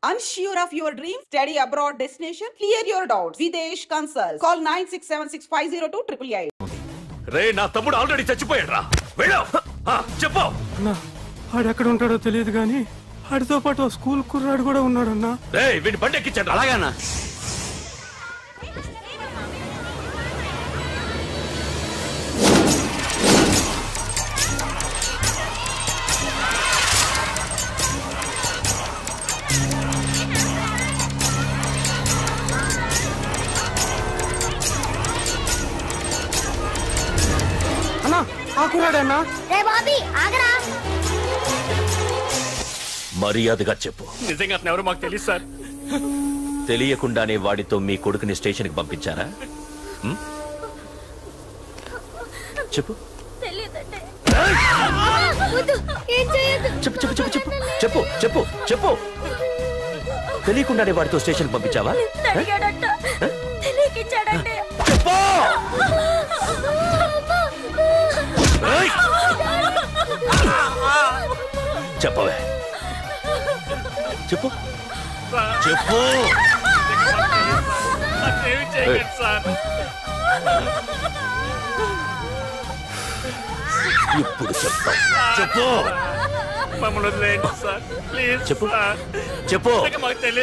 Unsure of your dream? Study abroad destination? Clear your doubts. Videsh Consult. Call 9676502888. రే నా తమ్ముడు already చచ్చిపోయాడ్రా. వెళ్ళు. చెప్పు. అన్నా ఆడెక్కడ ఉంటాడో తెలియదు కానీ ఆడితో పాటు స్కూల్ కుర్రాడు కూడా ఉన్నాడన్నా. రే వీడిని బండి ఎక్కించండి. అలాగన్నా. మర్యాదగా చెప్పు. నిజంగా ఎవరు మాకు తెలియదు సార్. తెలియకుండానే వాడితో మీ కొడుకుని స్టేషన్కి పంపించారా? చెప్పు చెప్పు చెప్పు చెప్పు చెప్పు చెప్పు చెప్పు చెప్పు. తెలియకుండానే వాడితో స్టేషన్కి పంపించావా? చెప్పవే చెప్పు చెప్పు. ఇప్పుడు చెప్తా. చెప్పు. చెప్పు చెప్పు.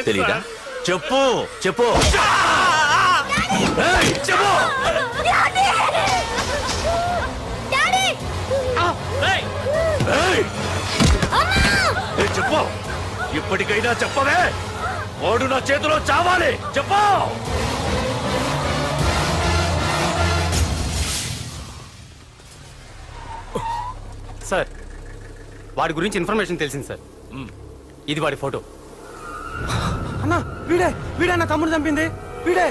తెలీదా? చెప్పు చెప్పు చెప్పు. చెప్పు. ఇప్పటికైనా చెప్పవే. వాడు నా చేతిలో చావాలి. చెప్పు. సార్ వాడి గురించి ఇన్ఫర్మేషన్ తెలిసింది సార్. ఇది వాడి ఫోటో. అన్నా వీడే నా తమ్ముడు చంపింది వీడే.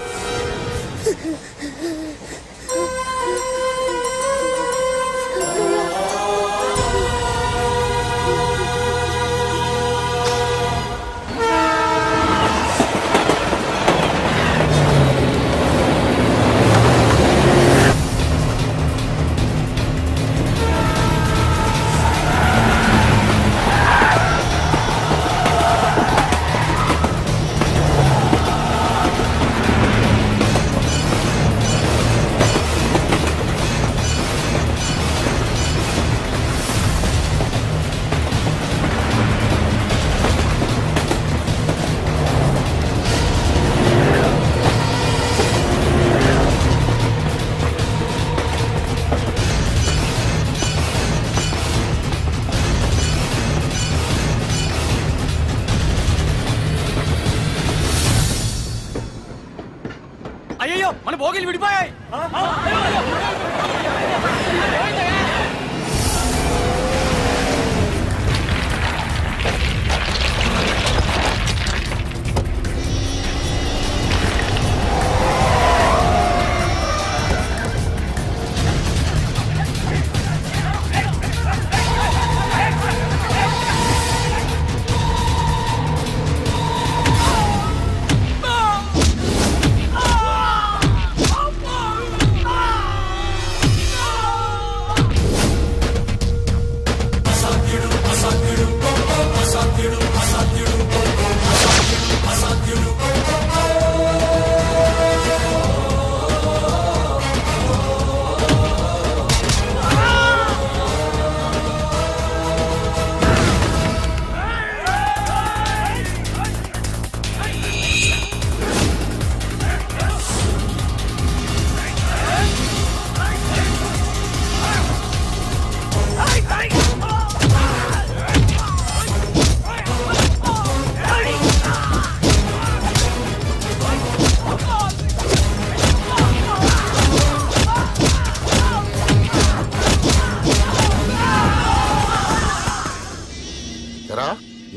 అయ్యో మన భోగిలు విడిపోయాయి.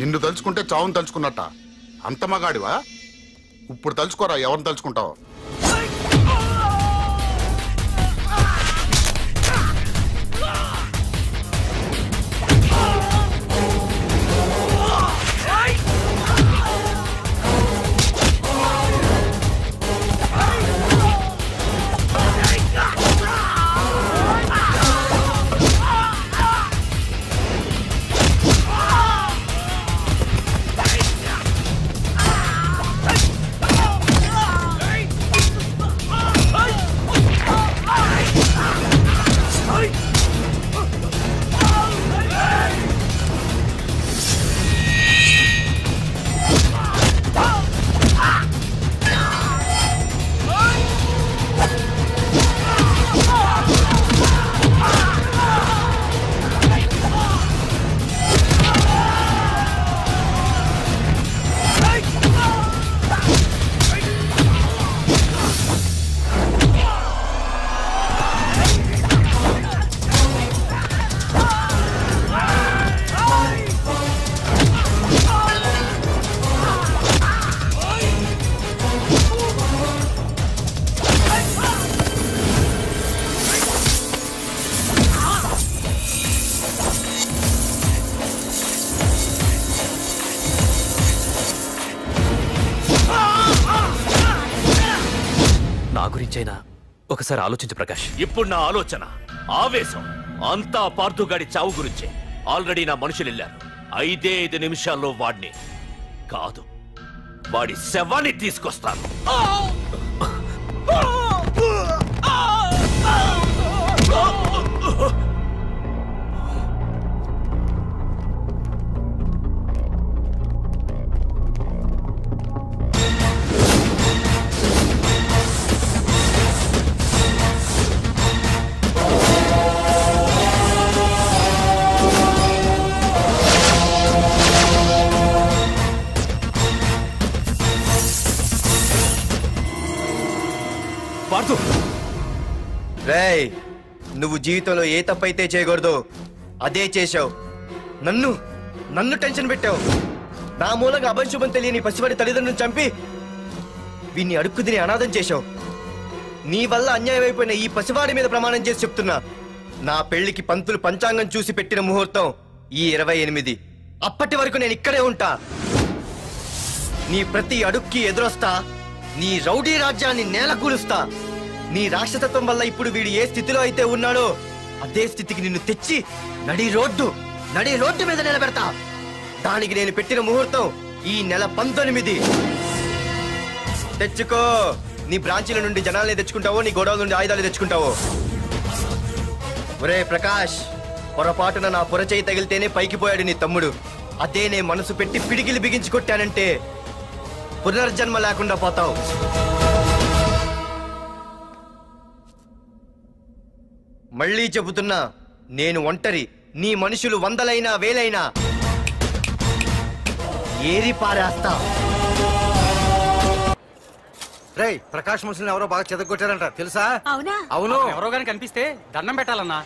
నిన్ను తలుచుకుంటే చావును తలుచుకున్నట్ట. అంత మగాడివా? ఇప్పుడు తలుచుకోరా ఎవరిని తలుచుకుంటావు. గురించైనా ఒకసారి ఆలోచించు ప్రకాష్. ఇప్పుడు నా ఆలోచన, ఆవేశం అంతా పార్థుగాడి చావు గురించే. ఆల్రెడీ నా మనుషులు వెళ్ళారు. 5 నిమిషాల్లో వాడిని కాదు, వాడి శవాన్ని తీసుకొస్తాను. రేయ్, నువ్వు జీవితంలో ఏ తప్పైతే చేయకూడదు అదే చేశావు. నన్ను టెన్షన్ పెట్టావు. నా మూలంగా అభంశుభం తెలియని పసివాడి తల్లిదండ్రులను చంపి వీన్ని అడుక్కు తిని అనాథం చేశావు. నీ వల్ల అన్యాయం అయిపోయిన ఈ పసివాడి మీద ప్రమాణం చేసి చెప్తున్నా, నా పెళ్లికి పంతులు పంచాంగం చూసి పెట్టిన ముహూర్తం ఈ 28. అప్పటి వరకు నేను ఇక్కడే ఉంటా. నీ ప్రతి అడుక్కి ఎదురొస్తా. నీ రౌడీ రాజ్యాన్ని నేలకూలుస్తా. నీ రాక్షసత్వం వల్ల ఇప్పుడు వీడు ఏ స్థితిలో అయితే ఉన్నాడో అదే స్థితికి నిన్ను తెచ్చి నడి రోడ్డు మీద నిలబెడతా. దానికి నేను పెట్టిన ముహూర్తం ఈ నెల 19. తెచ్చుకో. నీ బ్రాంచీల నుండి జనాల్ని తెచ్చుకుంటావో, నీ గోడౌన్ నుండి ఆయుధాలు తెచ్చుకుంటావో. ఒరే ప్రకాష్, పొరపాటున నా పొరచేయి తగిలితేనే పైకి పోయాడు నీ తమ్ముడు. అదే నే మనసు పెట్టి పిడికిలి బిగించి కొట్టానంటే పునర్జన్మ లేకుండా పోతావు. మళ్ళీ చెబుతున్నా, నేను ఒంటరి. నీ మనుషులు 100లైనా 1000లైనా ఏరి పారేస్తా. రేయ్, ప్రకాష్ మనుషులను ఎవరో బాగా చెదగొట్టారంట, తెలుసా? అవునా? అవును. ఎవరో గాని కనిపిస్తే దండం పెట్టాలన్నా.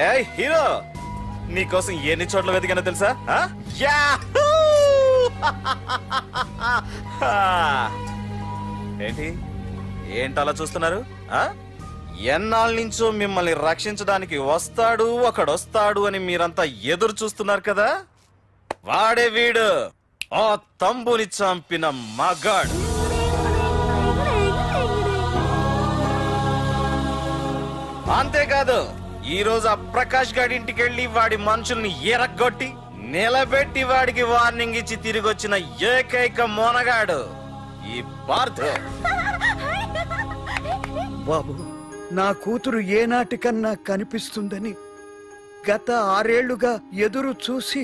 ఏయ్ హీరో, నీకోసం ఎన్ని చోట్ల వెతికానో తెలుసా? ఏంటి అలా చూస్తున్నారు? ఎన్నాళ్ళ నుంచో మిమ్మల్ని రక్షించడానికి ఒకడొస్తాడు అని మీరంతా ఎదురు చూస్తున్నారు కదా. వాడే వీడు, ఆ తంబుని చంపిన మగాడు. అంతేకాదు, ఈ రోజు ఆ ప్రకాష్ గాడి ఇంటికి వెళ్లి వాడి మనుషుల్ని ఎరగొట్టి నిలబెట్టి వాడికి వార్నింగ్ ఇచ్చి తిరిగి వచ్చిన ఏకైక మోనగాడు ఈ పార్థు. బాబు, నా కూతురు ఏనాటికన్నా కనిపిస్తుందని గత 6 ఏళ్లుగా ఎదురు చూసి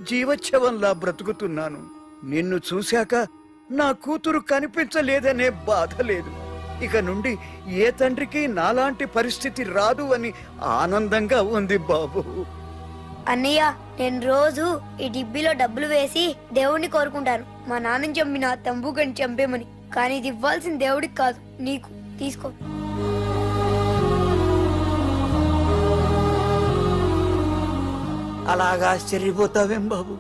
జీవోత్సవంలా బ్రతుకుతున్నాను. నిన్ను చూశాక నా కూతురు కనిపించలేదనే బాధ లేదు. ఇక నుండి ఏ తండ్రికి నాలాంటి పరిస్థితి రాదు అని ఆనందంగా ఉంది బాబు. అన్నయ్య, నేను రోజు ఈ డిబ్బీలో డబ్బులు వేసి దేవుణ్ణి కోరుకుంటాను, మా నాన్నని చంపిన తంబుగని చంపేమని. కానీ ఇది ఇవ్వాల్సిన దేవుడికి కాదు, నీకు. తీసుకో. అలాగా ఆశ్చర్యపోతావేం బాబు?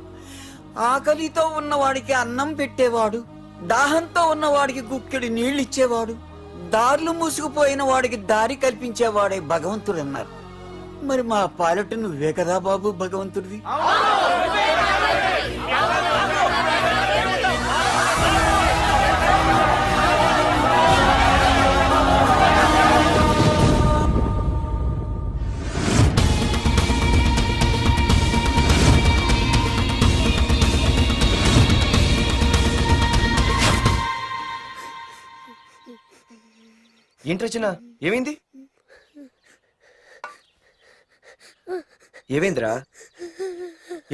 ఆకలితో ఉన్నవాడికి అన్నం పెట్టేవాడు, దాహంతో ఉన్నవాడికి గుక్కెడి నీళ్ళిచ్చేవాడు, దారులు మూసుకుపోయిన వాడికి దారి కల్పించేవాడే భగవంతుడు అన్నారు. మరి మా పాలట నువ్వే కదా బాబు భగవంతుడివి. ఏంట్రచనా, ఏమైంది? ఏమైందిరా?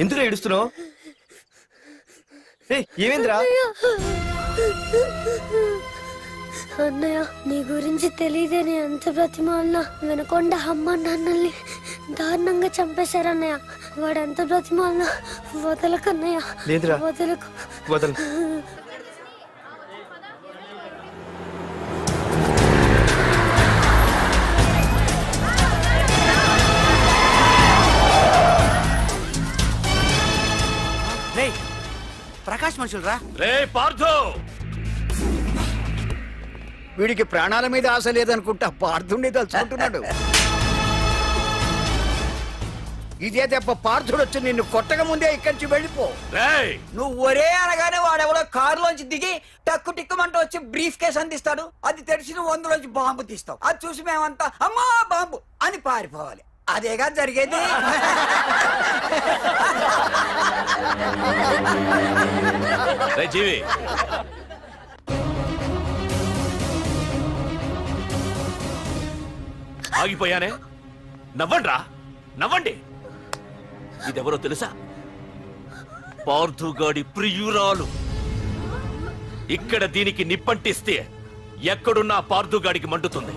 ఎందుకు ఏడుస్తున్నావు? ఏమైందిరా? అన్నయ్య, నీ గురించి తెలియదని ఎంత బ్రతిమాలినా వినకుండా అమ్మ నాన్నల్ని దారుణంగా చంపేశారన్నయ్య. వాడు ఎంత బ్రతిమాలినా వదలకన్నయ్య. లేదురా, వదలకు. వదలు. ప్రకాష్ మనుషులు రా. రే పార్థు, వీడికి ప్రాణాల మీద ఆశ లేదనుకుంటా పార్థుడిని తలుచుకుంటున్నాడు. ఇదే దెబ్బ పార్థుడు వచ్చి నిన్ను కొట్టక ముందే ఇక్కడి నుంచి వెళ్ళిపో. నువ్వు ఒరే అనగానే వాడెవడో కారులోంచి దిగి టక్కు టిక్కుమంటూ వచ్చి బ్రీఫ్ కేసు అందిస్తాడు. అది తెరిచి నువ్వు అందులోంచి బాంబు తీస్తావు. అది చూసి మేమంతా అమ్మా బాంబు అని పారిపోవాలి. అదేగా జరిగేది. జీవి ఆగిపోయానే, నవ్వండ్రా, నవ్వండి. ఇదెవరో తెలుసా? పార్థుగాడి ప్రియురాలు. ఇక్కడ దీనికి నిప్పంటిస్తే ఎక్కడున్నా పార్థుగాడికి మండుతుంది.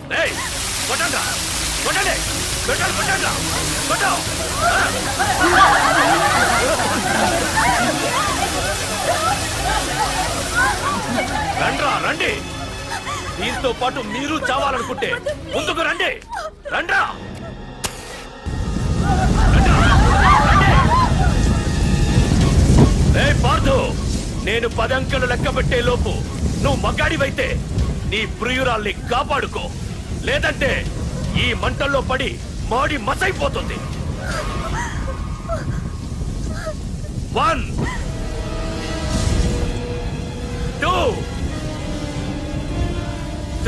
కొట్టండ్రా, కొట్టండి, కొట్టండి, కొట్టండ్రా, కొట్టు. రండ్రా, రండి. దీంతో పాటు మీరు చావాలనుకుంటే ముందుకు రండి. రండ్రా. పార్థు, నేను 10 అంకెలు లెక్క పెట్టే లోపు నువ్వు మగాడివైతే నీ ప్రియురాల్ని కాపాడుకో, లేదంటే ఈ మంటల్లో పడి మాడి మసైపోతుంది. 1 2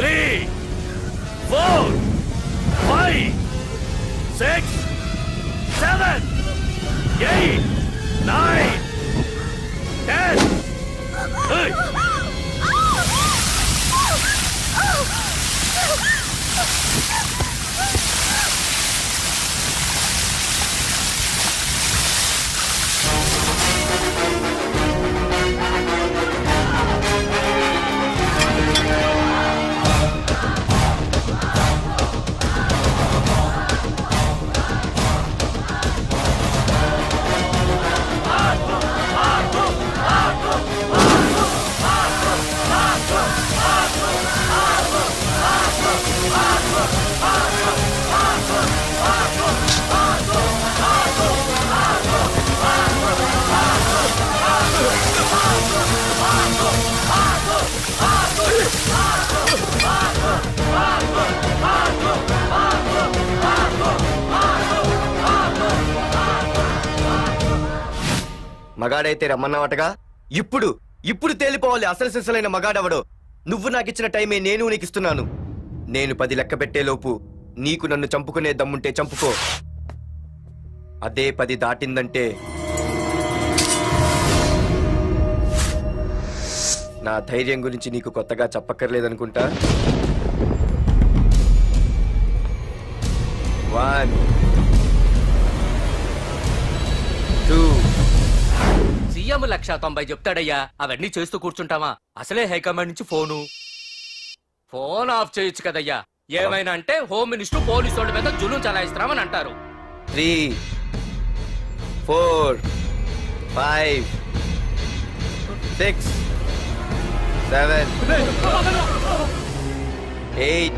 3 4 5 6 7 8 9 10. Hey! మగాడైతే రమ్మన్నావటగా. ఇప్పుడు తేలిపోవాలి అసలు సిసలైన మగాడవడో. నువ్వు నాకిచ్చిన టైమే నేను నీకు ఇస్తున్నాను. నేను 10 లెక్క పెట్టేలోపు నీకు నన్ను చంపుకునే దమ్ముంటే చంపుకో. అదే 10 దాటిందంటే నా ధైర్యం గురించి నీకు కొత్తగా చెప్పక్కర్లేదనుకుంటా. 1 2 సీఎం 190 చెప్తాడయ్యా. అవన్నీ చేస్తూ కూర్చుంటావా? అసలే హైకమాండ్ నుంచి ఫోన్ ఆఫ్ చేయొచ్చు కదయ్యా. ఏమైనా అంటే హోమ్ మినిస్టర్ పోలీసు వాళ్ళ మీద జులుం చలాయిస్తున్నామని అంటారు. 3 4 5 6 7 8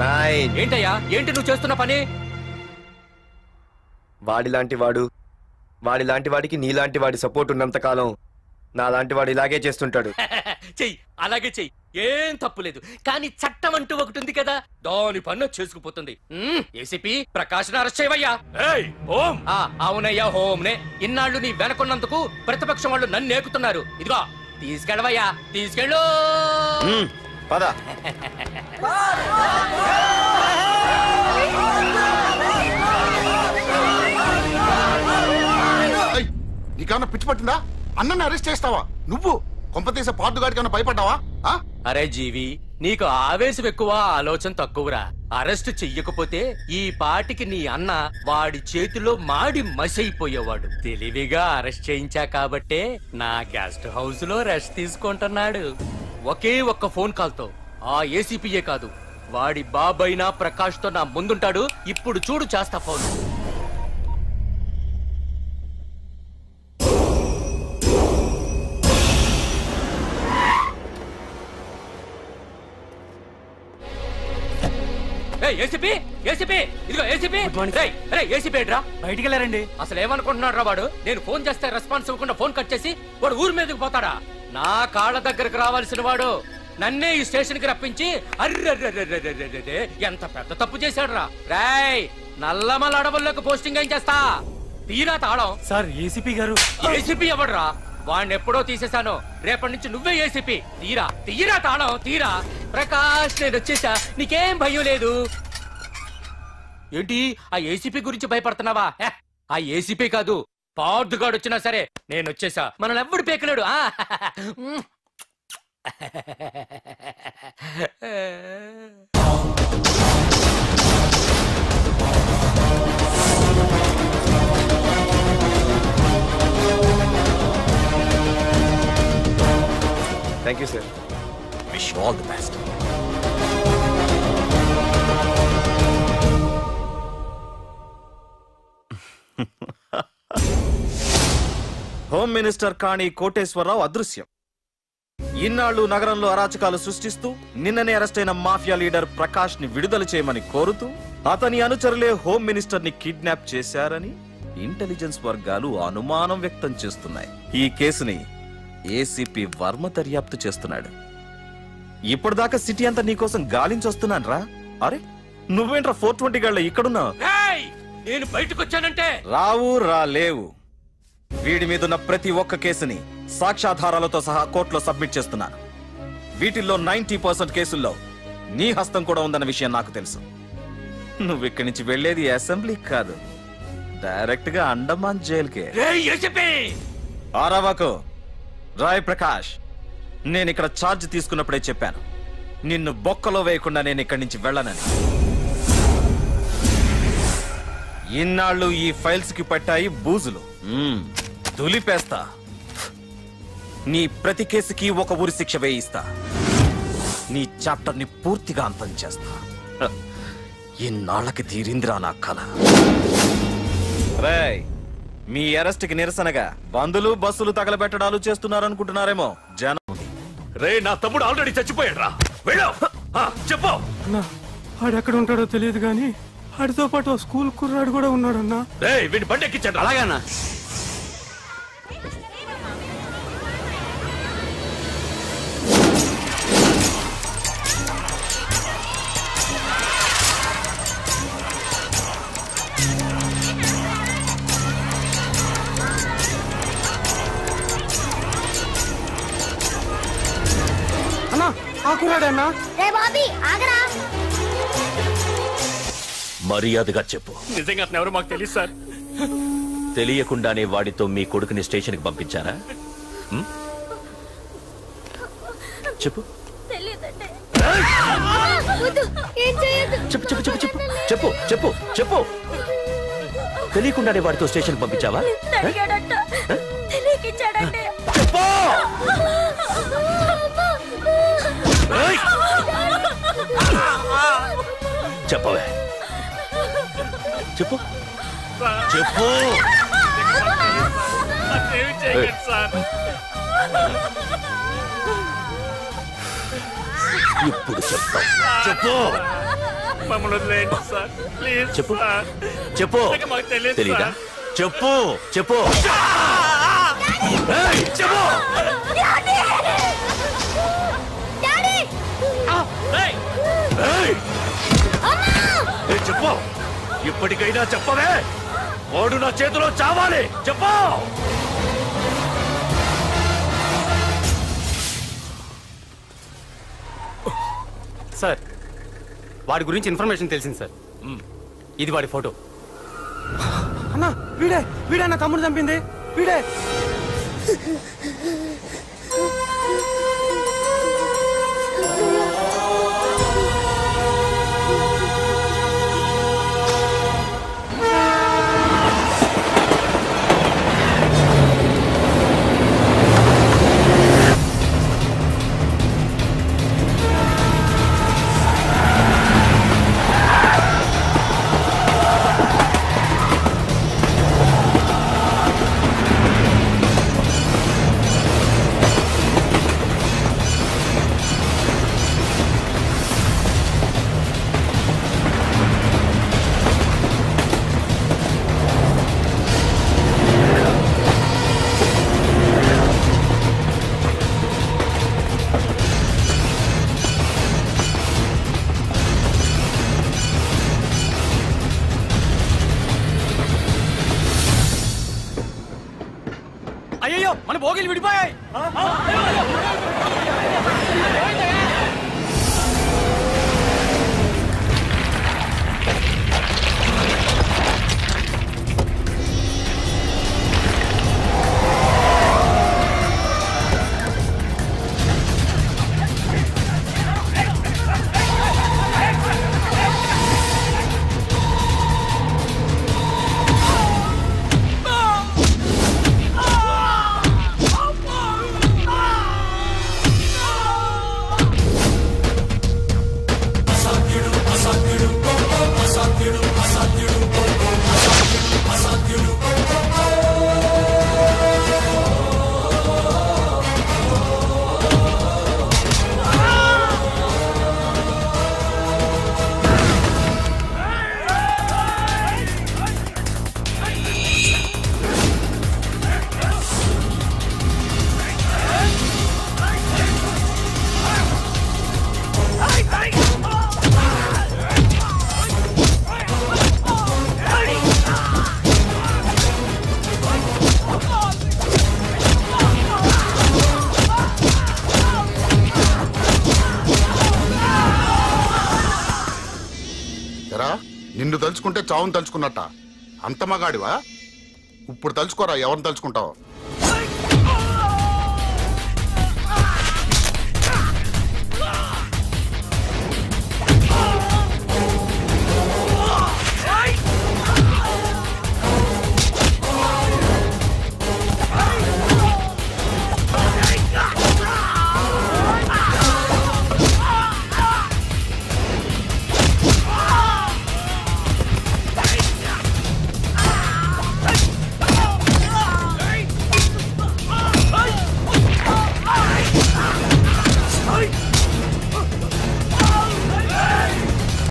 9. ఏంటయ్యా, ఏంటి నువ్వు చేస్తున్న పని? వాడిలాంటి వాడికి నీలాంటి వాడి సపోర్ట్ ఉన్నంత కాలం నాలాంటి వాడు ఇలాగే చేస్తుంటాడు. చెయ్యి, అలాగే చెయ్యి, ఏం తప్పులేదు. కానీ చట్టం అంటూ ఒకటి ఉంది కదా, దాని పన్ను చేసుకుపోతుంది. ఏసీపీ ప్రకాష్ అరెస్ట్ చేయవయ్యా. అవునయ్యా, హోమ్నే. ఇన్నాళ్ళు నీ వెనకున్నందుకు ప్రతిపక్షం వాళ్ళు నన్ను నేకుతున్నారు. ఇదిగో తీసుకెళ్ళవయ్యా, తీసుకెళ్ళు. పద. నీకన్నా పిచ్చి పట్టిందా? అన్నని అరెస్ట్ చేస్తావా నువ్వు? కొంపతీసే పార్దుగాడికి అన్న భయపడ్డావా? అరే జీవి, నీకు ఆవేశం ఎక్కువ, ఆలోచన తక్కువరా. అరెస్ట్ చెయ్యకపోతే ఈ పాటికి నీ అన్న వాడి చేతిలో మాడి మసైపోయేవాడు. తెలివిగా అరెస్ట్ చేయించా కాబట్టే నా గెస్ట్ హౌస్ లో రెస్ట్ తీసుకుంటున్నాడు. ఒకే ఒక్క ఫోన్ కాల్ తో ఆ ఏసీపీయే కాదు, వాడి బాబైనా ప్రకాష్ తో నా ముందుంటాడు. ఇప్పుడు చూడు చేస్తా ఫోన్. ఏసీపీ, ఏసీపీ, ఇదిగో ఏసీపీ. ఏసీపీ రా, బయటికి వెళ్ళారండి. అసలు ఏమనుకుంటున్నాడు రా వాడు? నేను ఫోన్ చేస్తే రెస్పాన్స్ ఇవ్వకుండా ఫోన్ కట్ చేసి వాడు ఊరి మీదకి పోతాడా? నా కాళ్ళ దగ్గరకు రావాల్సిన వాడు నన్నే ఈ స్టేషన్ కి రప్పించి అర్రె ఎంత పెద్ద తప్పు చేశాడు రా. రాయ్ నల్లమల అడవుల్లోకి పోస్టింగ్ ఏం చేస్తా? తీరా తాళం. సార్ ఏసీపీ గారు. ఏసీపీ ఎవడ్రా? వాడిని ఎప్పుడో తీసేశాను. రేపటి నుంచి నువ్వే ఏసీపీ. తీరా తాళం తీరా. ప్రకాష్ నేను వచ్చేసా, నీకేం భయం లేదు. ఏంటి ఆ ఏసీపీ గురించి భయపడుతున్నావా? ఆ ఏసీపీ కాదు, పార్దుగాడు వచ్చినా సరే నేను వచ్చేసా. మనల్ని ఎవ్వడు పేకలేడు. Thank you sir. Wish you all the best. Home minister Kani Koteswararao అదృశ్యం. ఇన్నాళ్లు నగరంలో అరాచకాలు సృష్టిస్తూ నిన్ననే అరెస్ట్ అయిన మాఫియా లీడర్ ప్రకాష్ ని విడుదల చేయమని కోరుతూ అతని అనుచరులే హోమ్ మినిస్టర్ ని కిడ్నాప్ చేశారని ఇంటెలిజెన్స్ వర్గాలు అనుమానం వ్యక్తం చేస్తున్నాయి. ఈ కేసుని ఏసీపీ వర్మ దర్యాప్తు చేస్తున్నాడు. ఇప్పటిదాకా సిటీ అంతా నీకోసం గాలించొస్తున్నాను రా. అరే నువ్వేంట్రా 420 గళ్ళ ఇక్కడున్నావు? నేను బయటకు వచ్చానంటే రావు రాలేవు. వీడి మీదున్న ప్రతి ఒక్క కేసుని సాక్ష్యాధారాలతో సహా కోర్టులో సబ్మిట్ చేస్తున్నాను. వీటిల్లో 90% కేసుల్లో నీ హస్తం కూడా ఉందన్న విషయం నాకు తెలుసు. నువ్విక్కడి నుంచి వెళ్లేది అసెంబ్లీకి కాదు, డైరెక్ట్ గా అండమాన్ జైలుకే. ఆరావాకు రాయ్ ప్రకాష్, నేను ఇక్కడ ఛార్జ్ తీసుకున్నప్పుడే చెప్పాను, నిన్ను బొక్కలో వేయకుండా నేను ఇక్కడి నుంచి వెళ్ళనని. ఇన్నాళ్ళు ఈ ఫైల్స్ కి పట్టాయి బూజులు. దులిపేస్తా. నీ ప్రతి కేసుకి ఒక ఊరి శిక్ష వేయిస్తా. నీ చాప్టర్ ని పూర్తిగా అంతం చేస్తా. ఇన్నాళ్ళకి తీరిందిరా నా కళ. రేయ్, మీ అరెస్ట్ కి నిరసనగా బందులు బస్సులు తగలబెట్టడాలు చేస్తున్నారనుకుంటున్నారేమో జనం. రే నా తమ్ముడు ఆల్రెడీ చచ్చిపోయాడు రా. చెప్పు. ఆడెక్కడ ఉంటాడో తెలియదు గాని ఆడితో పాటు స్కూల్ కుర్రాడు కూడా ఉన్నాడన్నా. వీడిని బండి ఎక్కించండి. అలాగన్నా. అన్నా ఆ కుర్రాడన్నా. మర్యాదగా చెప్పు. నిజంగా అతను ఎవరు మాకు తెలియదు సార్. తెలియకుండానే వాడితో మీ కొడుకుని స్టేషన్కి పంపించారా? చెప్పు చెప్పు చెప్పు చెప్పు చెప్పు చెప్పు చెప్పు. తెలియకుండానే వాడితో స్టేషన్కి పంపించావా? చెప్పవే, చెప్పు చెప్పు. ఇప్పుడు చెప్తా. చెప్పు. చెప్పు చెప్పు. తెలీదా? చెప్పు చెప్పు చెప్పు. చెప్పు. ఇప్పటికైనా చెప్పవే. వాడు నా చేతిలో చావాలి. చెప్పు. సార్ వాడి గురించి ఇన్ఫర్మేషన్ తెలిసింది సార్. ఇది వాడి ఫోటో. అన్నా వీడే నా తమ్ముడు చంపింది వీడే. అయ్యో మన భోగిలు విడిపోయాయి. నిన్ను తలుచుకుంటే చావును తలుచుకున్నట్ట. అంత మగాడివా? ఇప్పుడు తలుచుకోరా ఎవరిని తలుచుకుంటావు.